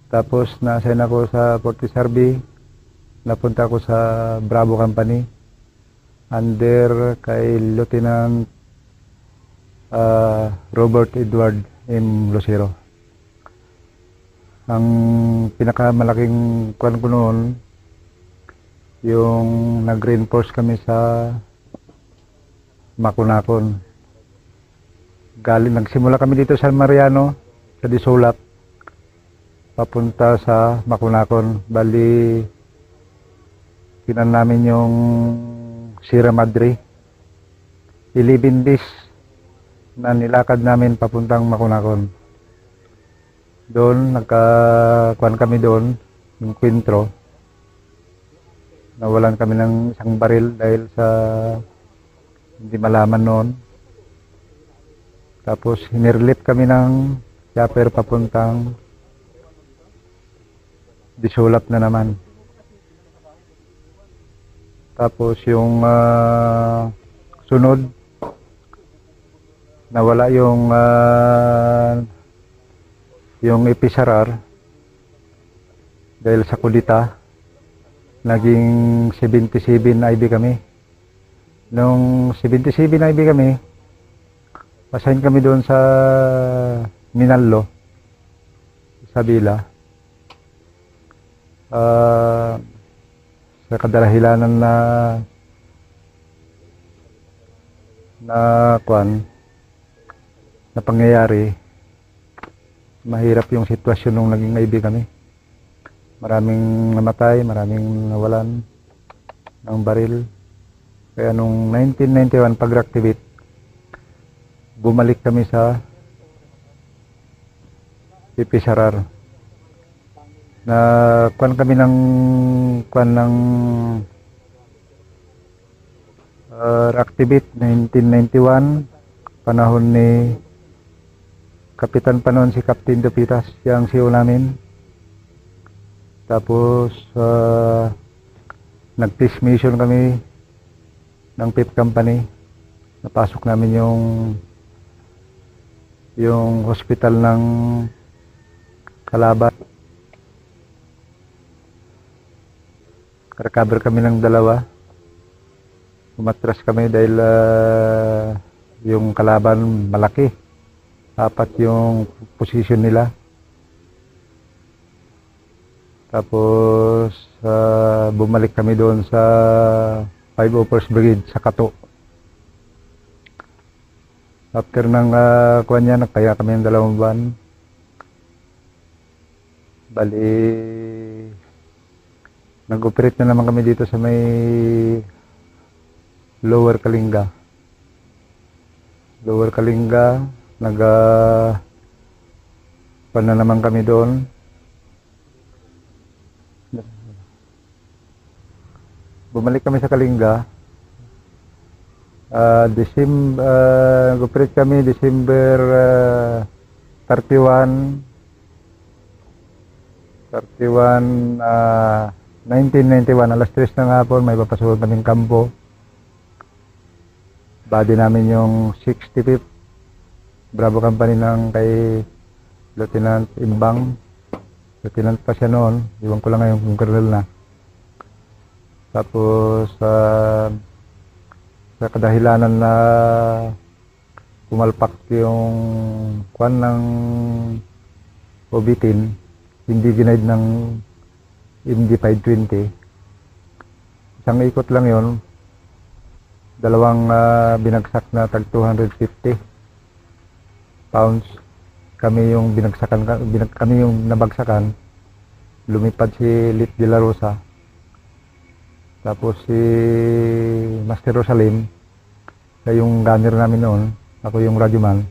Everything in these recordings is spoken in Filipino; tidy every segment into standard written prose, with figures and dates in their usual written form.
Tapos na-assign ako sa Fortis RB. Napunta ako sa Bravo Company under kay Lieutenant Robert Edward M. Lucero. Ang pinakamalaking kwan ko noon, yung nag-reinforce kami sa Makunakon. Nagsimula kami dito sa Mariano, sa Disulak, papunta sa Makunakon. Bali, kinan namin yung Sierra Madre. 11 days na nilakad namin papuntang Makunakon. Doon, nagkakuan kami doon, yung kwentro. Nawalan kami ng isang baril dahil sa hindi malaman noon. Tapos, hinirlip kami ng chopper papuntang Disulap na naman. Tapos, yung sunod, nawala yung episarar dahil sa kudita. Naging 77 IB kami. Nung 77 IB kami, pasahin kami doon sa Minallo, sa Bila. Sa kadalahilanan na pangyayari, mahirap yung sitwasyon nung naging IB kami. Maraming namatay, maraming nawalan ng baril. Kaya nung 1991 pag-reactivate, bumalik kami sa Pipisarar. Na kami ng reactivate 1991, panahon ni Kapitan pa noon si Captain Dupitas, siyang CEO namin. Tapos nag-test mission kami ng 5th Company. Napasok namin yung hospital ng Calabar. Recover kami ng 2. Umatras kami dahil yung kalaban malaki. 4 yung position nila. Tapos bumalik kami doon sa 501st Brigade sa Kato. After ng kuwan nagkaya kami ng 2 buwan. Bali, nag-operate na naman kami dito sa may Lower Kalinga. Lower Kalinga, na naman kami doon. Bumalik kami sa Kalinga. Nag-operate kami December 31 1991, alas 3 ng hapon, may papasukan kaming kampo. Body namin yung 65th Bravo Company ng kay Lieutenant Imbang. Lieutenant pa siya noon, iwan ko lang ngayon kung colonel na. Tapos sa kadahilanan na pumalpak yung kwan ng Obitin, hindi denied ng MD-520. Isang ikot lang yon, 2 binagsak na tag 250 pounds. Kami yung kami yung nabagsakan. Lumipad si Lit de la Rosa. Tapos si Master Rosalim, siya yung gunner namin noon. Ako yung radyoman.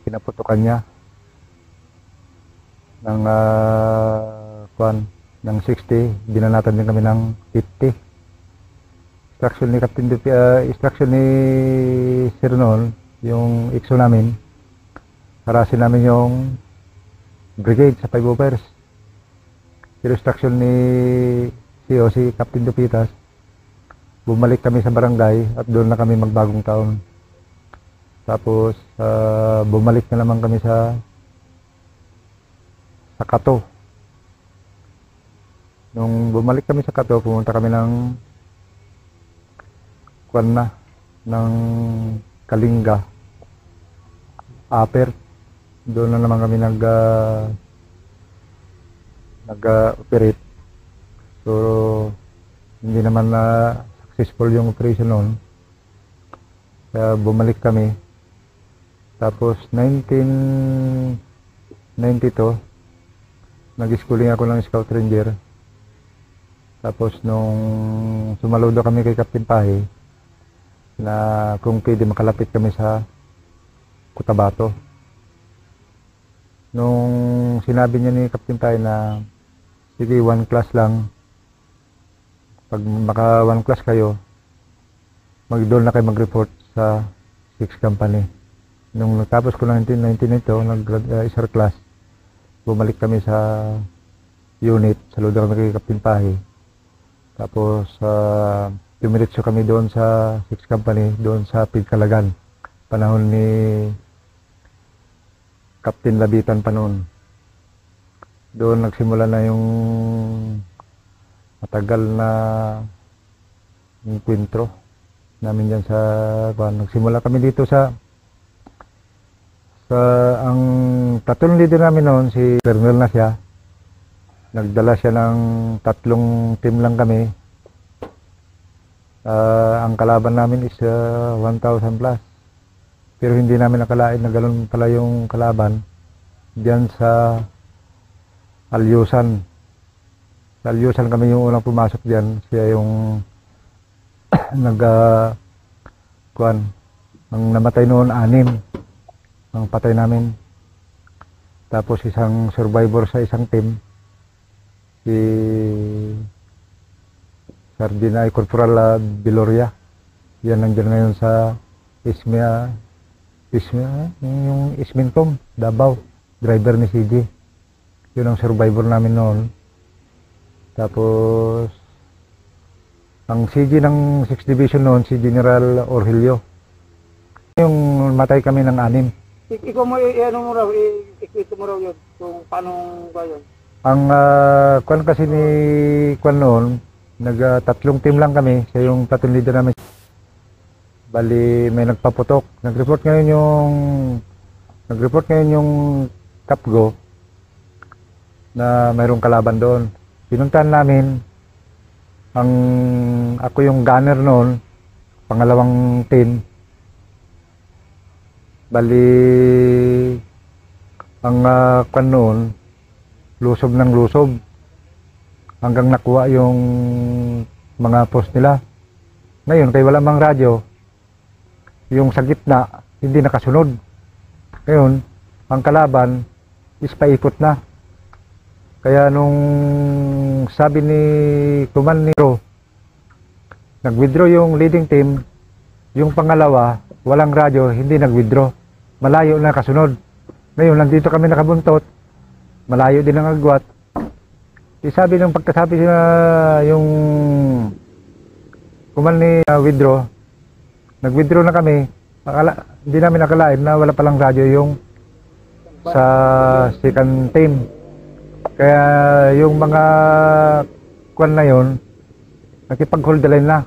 Pinaputukan niya ng ng 60, binanatan din kami ng 50. Instruction ni Sir noon, yung IXO namin, harasin namin yung brigade sa 501st. Instruction ni CEO, si Captain Dupitas, bumalik kami sa barangay at doon na kami magbagong taon. Tapos bumalik na naman kami sa sa Kato. Nung bumalik kami sa Kato, pumunta kami ng ng Kalinga, Upper. Doon na naman kami nag-operate. So hindi naman na successful yung operation noon. Kaya bumalik kami. Tapos 1992, nag-schooling ako ng Scout Ranger. Tapos nung sumaludo kami kay Captain Pahi na kung pwede makalapit kami sa Cotabato. Nung sinabi niya ni Captain Pahi na sige, 1 class lang. Pag maka 1 class kayo, doon na kayo mag-report sa 6 company. Nung natapos ko ng 1992, nag-isar class, bumalik kami sa unit, saludo kami kay Captain Pahi. Tapos, dumiretso kami doon sa 6 company, doon sa Pigkalagan. Panahon ni Captain Labitan pa noon. Doon nagsimula na yung matagal na enkwentro namin dyan sa nagsimula kami dito sa ang platoon leader namin noon, si Colonel na siya. Nagdala siya ng 3 team lang kami. Ang kalaban namin is 1,000 plus. Pero hindi namin nakalain na gano'n pala yung kalaban diyan sa Alyusan. Sa Alyusan kami yung unang pumasok diyan. Siya yung ang namatay noon 6 ang patay namin. Tapos isang survivor sa isang team, si Sardina Corporal Biloria. Yan nandiyan ngayon sa yung Ismincom, Davao. Driver ni CG. Yun ang survivor namin noon. Tapos ang CG ng 6th Division noon, si General Orhilio. Yung matay kami ng 6. Ikaw mo, ano mo raw, ikwento mo raw yun, kung paano ba yun? Ang kwan kasi ni kwan noon, 3 team lang kami, siya yung platoon leader namin. Bali may nagpaputok. Nag-report ngayon yung Kapgo na mayroong kalaban doon. Pinuntahan namin, ako yung gunner noon, pangalawang team. Bali ang kwan noon, lusob ng lusob hanggang nakuha yung mga post nila. Ngayon kay wala mang radyo, yung sa gitna hindi nakasunod. Ngayon ang kalaban is paikot na. Kaya nung sabi ni Commander, nag-withdraw yung leading team, yung pangalawa walang radyo, hindi nag-withdraw, malayo na kasunod. Ngayon nandito kami nakabuntot, malayo din ang agwat. Sabi ng pagkasabi na yung kuman ni withdraw, nag-withdraw na kami. Hindi namin nakalain na wala palang radyo yung sa second team. Kaya yung mga kuan na yon, nakipag-hold the line na.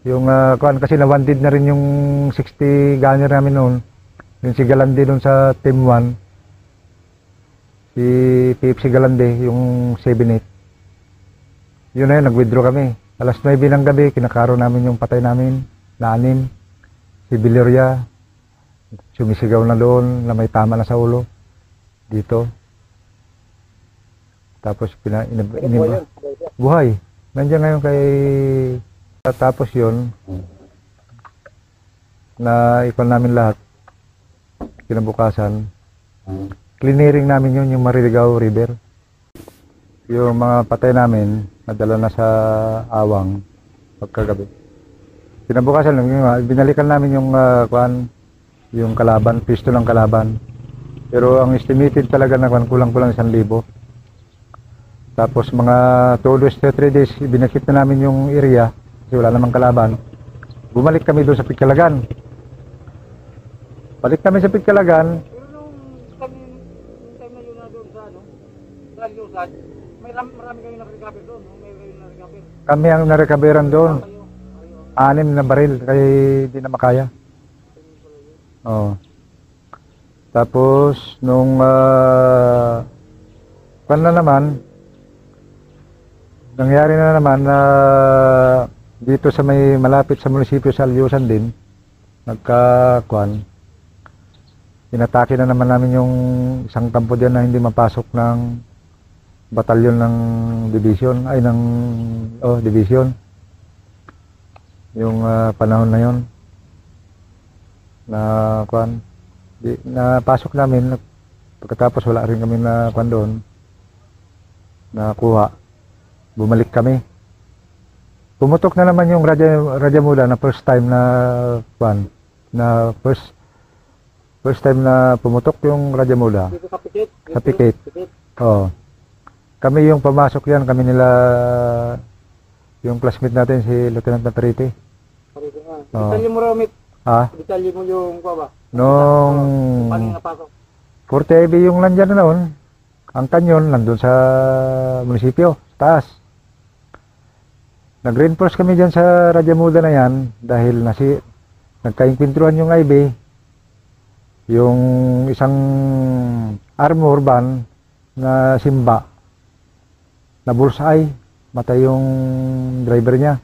Yung kuan kasi na-wanted na rin yung 60 gunner namin noon. Yung si Galande doon sa team 1. Si PFC Galande, yung 7-8. Yun na yun, nag-withdraw kami. Alas 9 ng gabi, kinakaro namin yung patay namin, na 6. Si Biloria, sumisigaw na doon, na may tama na sa ulo. Dito. Tapos, buhay. Nandiyan ngayon kay... Tapos yun, na ikon namin lahat, kinabukasan, clearing namin yun, yung Mariligaw River. Yung mga patay namin, nadala na sa Awang pagkagabi. Kinabukasan, binalikan namin yung yung kalaban, pisto ng kalaban. Pero ang estimated talaga na kulang-kulang 1,000. Tapos mga 2 days to 3 days, binakit na namin yung area. Kasi wala namang kalaban. Bumalik kami doon sa Pigkalagan. Balik kami sa Pigkalagan. Pero nung time time na yun na doon sa ano, sa Lusan, marami kayo nag-recover doon, no? May kayo nag-recover. Kami ang narecoveran doon. Kayo. 6 na baril kaya di na makaya. Oh. Tapos nung na naman nangyari na naman na dito sa may malapit sa munisipyo sa Alyusan din nagkakuan. Inatake na naman namin yung isang kampo diyan na hindi mapasok ng batalyon ng division ay ng division. Yung panahon na yon na kuan napasok namin pagkatapos wala rin kami na kuan doon nakuha, bumalik kami, pumutok na naman yung Radya Mula na first time na kuan na first time na pumutok yung Radya Mula Dito sa Pikit. sa Pikit. Oh, kami yung pumasok yan, kami nila yung classmate natin si Lieutenant Naparite. Oo. Detalye mo raw, Mit. Detalye mo yung kuha ba? Nung Paano yung napasok? 40 yung nandyan na noon, ang kanyon nandun sa munisipyo, taas. Nag-reinforce kami dyan sa Radya Muda na yan dahil nagkainkwentruhan yung IB, yung isang armor van na simba, na bullseye, matay yung driver niya.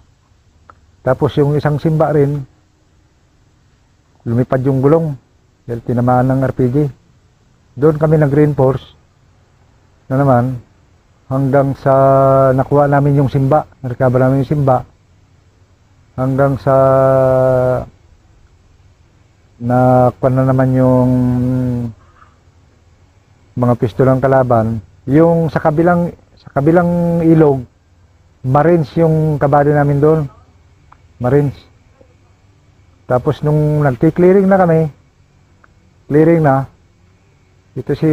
Tapos yung isang simba rin, lumipad yung gulong dahil tinamaan ng RPG. Doon kami nag-reinforce na naman hanggang sa nakuha namin yung simba, narecover namin yung simba, hanggang sa nakuha na naman yung mga pistolang kalaban. Yung sa kabilang ilog, Marines yung kabady namin doon, Marines. Tapos nung nagki-clearing na kami, ito si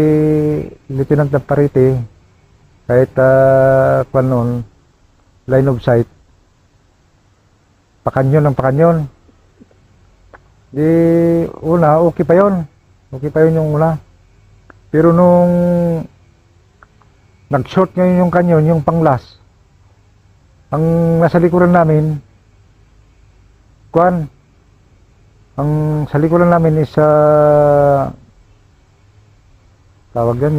Lieutenant Naparite, kahit noon, line of sight, pakanyon. Di una, okay pa yun yung una. Pero nung nag-short ngayon yung kanyon, yung panglas, ang nasa likuran namin, ang sa likuran namin is tawag yan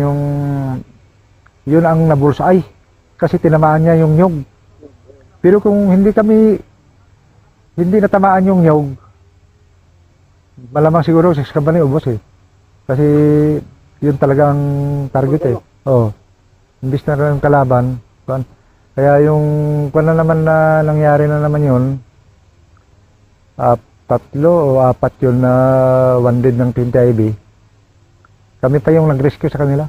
yun ang nabulsay kasi tinamaan niya yung nyog. Pero kung hindi natamaan yung nyog, malamang siguro 6 company ubos kasi yun talagang target imbis na rin kalaban kaya yung na naman na nangyari na naman yun, 3 o 4 yun na wounded ng 20 IB. Kami pa yung nag-rescue sa kanila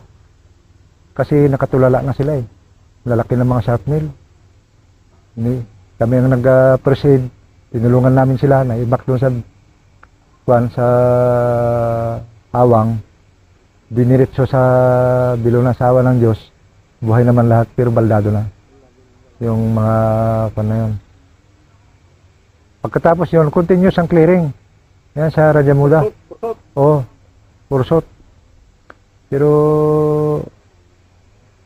kasi nakatulala na sila lalaki ng mga shrapnel. Kami ang nag-proceed, tinulungan namin sila na i-back doon sa awang, diniretso sa Bilona sa awa ng Diyos, buhay naman lahat pero baldado na yung mga na yun. Pagkatapos yun, continuous ang clearing. Yan sa Radya Muda. Pursot. Pero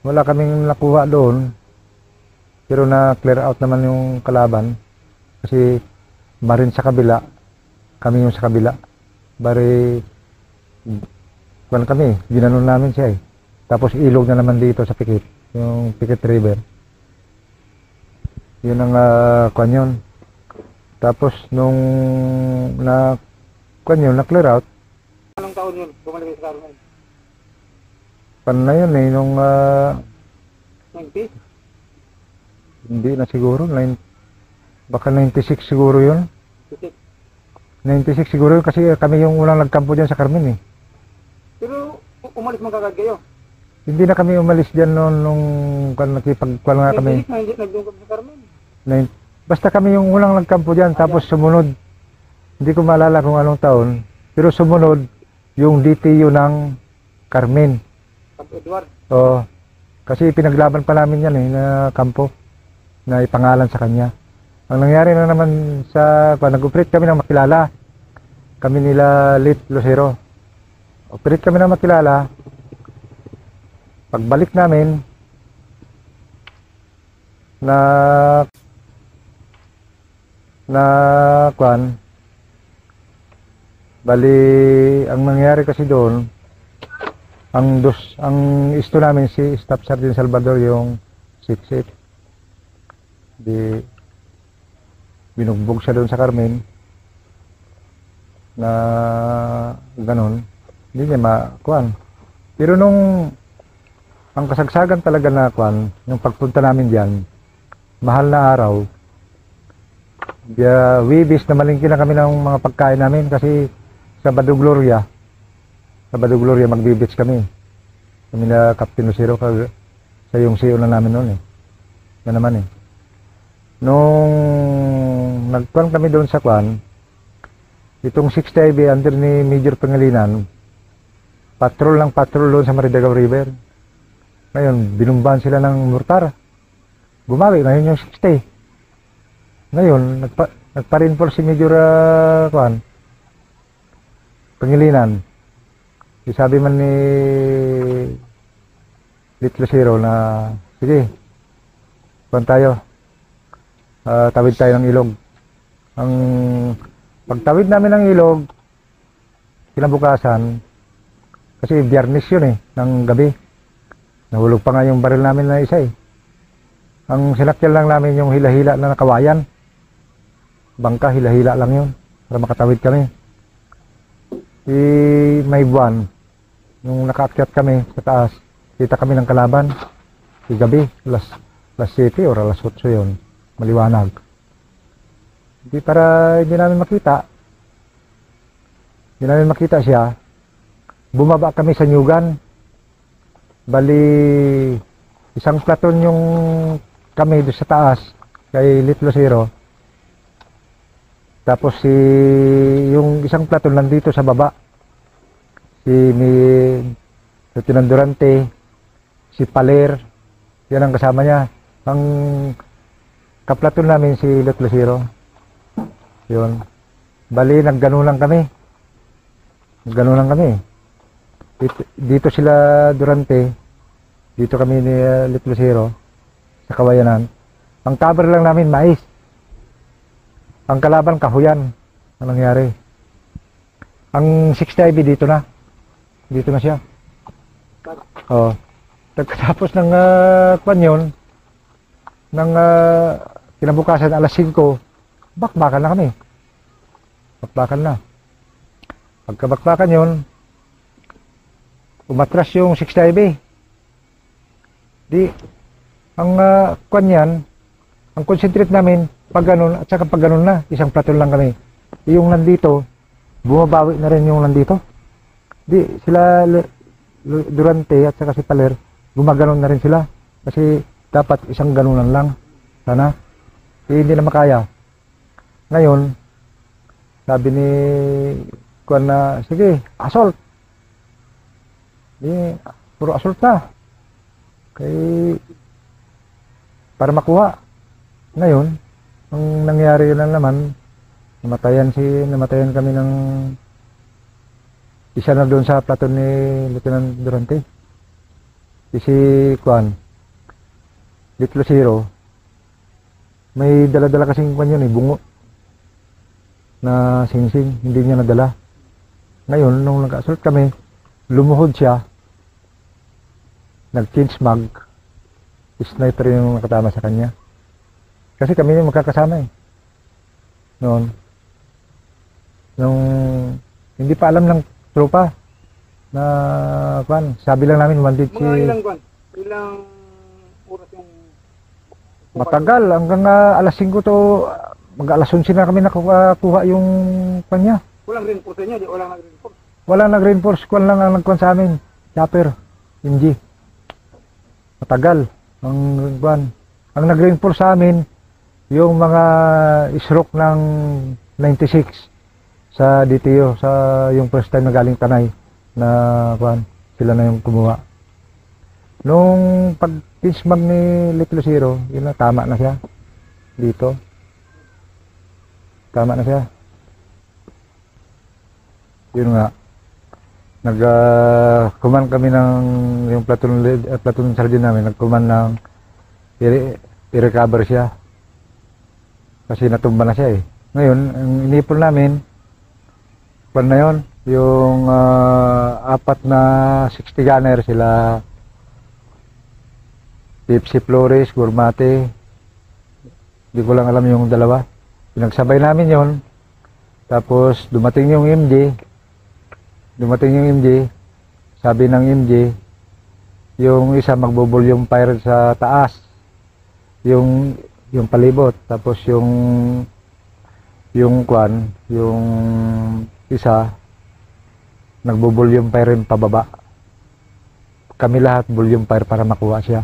wala kaming nakuha doon. Pero na-clear out naman yung kalaban. Kasi Marine sa kabila, kami yung sa kabila. Bari, kami, ginanon namin siya Tapos ilog na naman dito sa Pikit, yung Pikit River. Yun ang kanyon. Tapos nung na-clear out. Anong taon yun? Bumalik sa Carmen? Paano na yun nung 90? Hindi na siguro, baka 96 siguro yun. 96 siguro yun kasi kami yung unang nagkampo dyan sa Carmen Pero umalis man kagad kayo? Hindi na kami umalis dyan nung nakipagkwal nga kami. Hindi nagdungkap sa Carmen? Basta kami yung unang nagkampo dyan, tapos sumunod. Hindi ko maalala kung anong taon, pero sumunod yung DTU ng Carmen. Camp Edward? Oo. Kasi pinaglaban pa namin yan na kampo, na ipangalan sa kanya. Ang nangyari na naman nag-operate kami ng makilala. Kami nila Lit Lucero. Operate kami ng makilala. Pagbalik namin na kwan, bali ang nangyari kasi doon, ang isto namin si Staff Sergeant Salvador yung 6-8. Di binugbog siya doon sa Carmen na ganon, hindi niya makuan. Pero nung ang kasagsagan talaga na kuan, yung pagpunta namin diyan, mahal na araw. Wibis na malingki na kami ng mga pagkain namin kasi Sabado Gloria magbibits kami. Kami na Captain Lucero sa yung CEO na namin noon eh. Yan naman eh. Nung nagkuan kami doon sa kuan, itong 60 IB under ni Major Pangilinan, patrol doon sa Maridagao River. Ngayon, binumbahan sila ng mortar. Bumawi, ngayon yung 60. Ngayon, nagpa-reinforce si Major Pangilinan. Sabi man ni Little Zero na, sige, kuan tayo. Tawid tayo ng ilog. Ang pagtawid namin ng ilog, kinabukasan, kasi Biyernes yun eh, ng gabi. Nahulog pa nga yung baril namin na isa eh. Ang sinakyan lang namin yung hila-hila na nakawayan. Bangka, hila-hila lang yun para makatawid kami. May buwan, nung nakaakyat kami sa taas, kita kami ng kalaban. Gabi, alas 7 o alas 8 yun, maliwanag. Hindi namin makita siya. Bumaba kami sa Nyugan. Bali, isang platon yung kami doon sa taas kay Little Zero. Tapos yung isang platon nandito sa baba. Si Lieutenant Durante, si Paler, yan ang kasama niya. Ang kaplaton namin si Little Zero. Yun. Bali, nagganunan kami. Dito sila Durante, dito kami ni Little Zero sa Kawayanan. Ang cover lang namin mais. Ang kalaban kahuyan. Ang nangyari, ang 60 IB dito na siya. Oh, pagkatapos ng kwan ng kinabukasan alas 5, bakbakan na kami. Pagkabakbakan yun, umatras yung 60 IB. Di, ang kwan yan, ang concentrate namin, pag ganun, at saka pag ganun na, isang platon lang kami. Yung nandito, bumabawi na rin yung nandito. Di, sila Durante at saka si Paler, gumaganon na rin sila. Kasi dapat isang ganunan lang. Sana. Hindi na makaya. Ngayon, sabi ni Kuan na, sige, assault. Di, puro assault na. Para makuha. Ngayon, ang nangyari na naman, namatayan kami ng isa na doon sa platon ni Lieutenant Durante. Si Kuan, Little Zero, may dala-dala kasing Kuan yun eh, bungo na singsing, hindi niya nadala. Ngayon, nung nag-assault kami, lumuhod siya, nag-change mag, sniper yung nakatama sa kanya. Kasi kami yung magkakasama eh. Noon. Nung hindi pa alam ng tropa na Kuan, sabi lang namin wanted si... Mga ilang oras yung... Matagal, hanggang alas 5 to, mag-alas 11 na kami nakuha yung kanya. Walang reinforce niya, walang nag-reinforce. Walang nag-reinforce, Kuan lang ang nagkuhan sa amin. Chopper, MG. Matagal. Ang nag-reinforce sa amin, yung mga stroke ng 96 sa DTO, sa yung first time na galing Tanay na Kuan, sila na yung kumuha. Nung pag-pinch-mag ni Little Zero, yun na, tama na siya. Dito. Tama na siya. Yun nga. Kuman kami ng yung platoon sergeant namin, nagkuman ng i-recover siya. Kasi natumba na siya eh. Ngayon, ang inipon namin, kwan na yun, yung apat na 60 gunner sila, Pepsi Flores, Gourmate, hindi ko lang alam yung dalawa. Pinagsabay namin yon. Tapos dumating yung MJ, sabi ng MJ, yung isa magbo-volume fire sa taas, yung palibot, tapos yung kwan, yung isa nagbo-volume fire rin pababa. Kami lahat volume fire para makuha siya.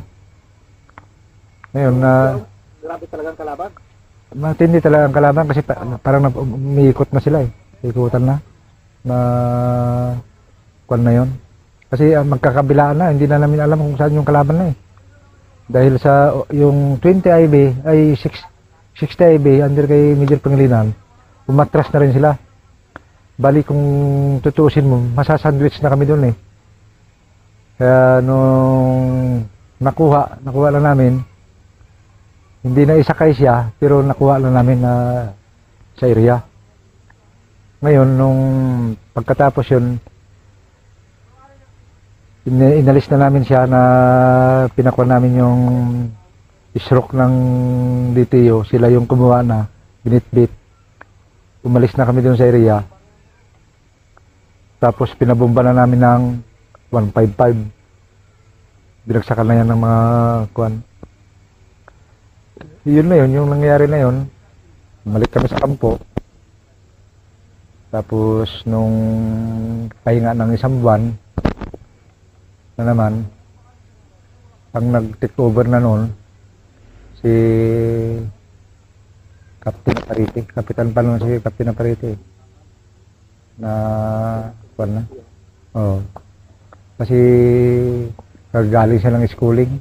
Ngayon na Grabe talagang kalaban. matindi talaga ang kalaban kasi parang umiikot na sila eh. Ikutan na kwan na yon. Kasi magkakabilaan na, hindi na namin alam kung saan yung kalaban na eh. Dahil sa yung 20 IB ay 60 IB under kay Major Pangilinan, umatras na rin sila. Bali kung tutuusin mo, masasandwich na kami doon eh. Kaya nung nakuha lang namin, hindi na isakay siya, pero nakuha lang namin na sa area. Ngayon, nung pagkatapos yun, inalis na namin siya na pinakuha namin yung stroke ng DTO. Sila yung kumuha na, binitbit. Umalis na kami dun sa area. Tapos pinabomba na namin ng 155. Binagsakan na yan ng mga kuwan. Yun na yun, yung nangyayari na yun. Bumalik kami sa kampo. Tapos nung pahinga ng isang buwan na naman, ang nag-take over na noon si Captain Aparite. Kapitan pa noon si Captain Aparite. Na kuwan na. Oh. Kasi kagaling siya ng schooling.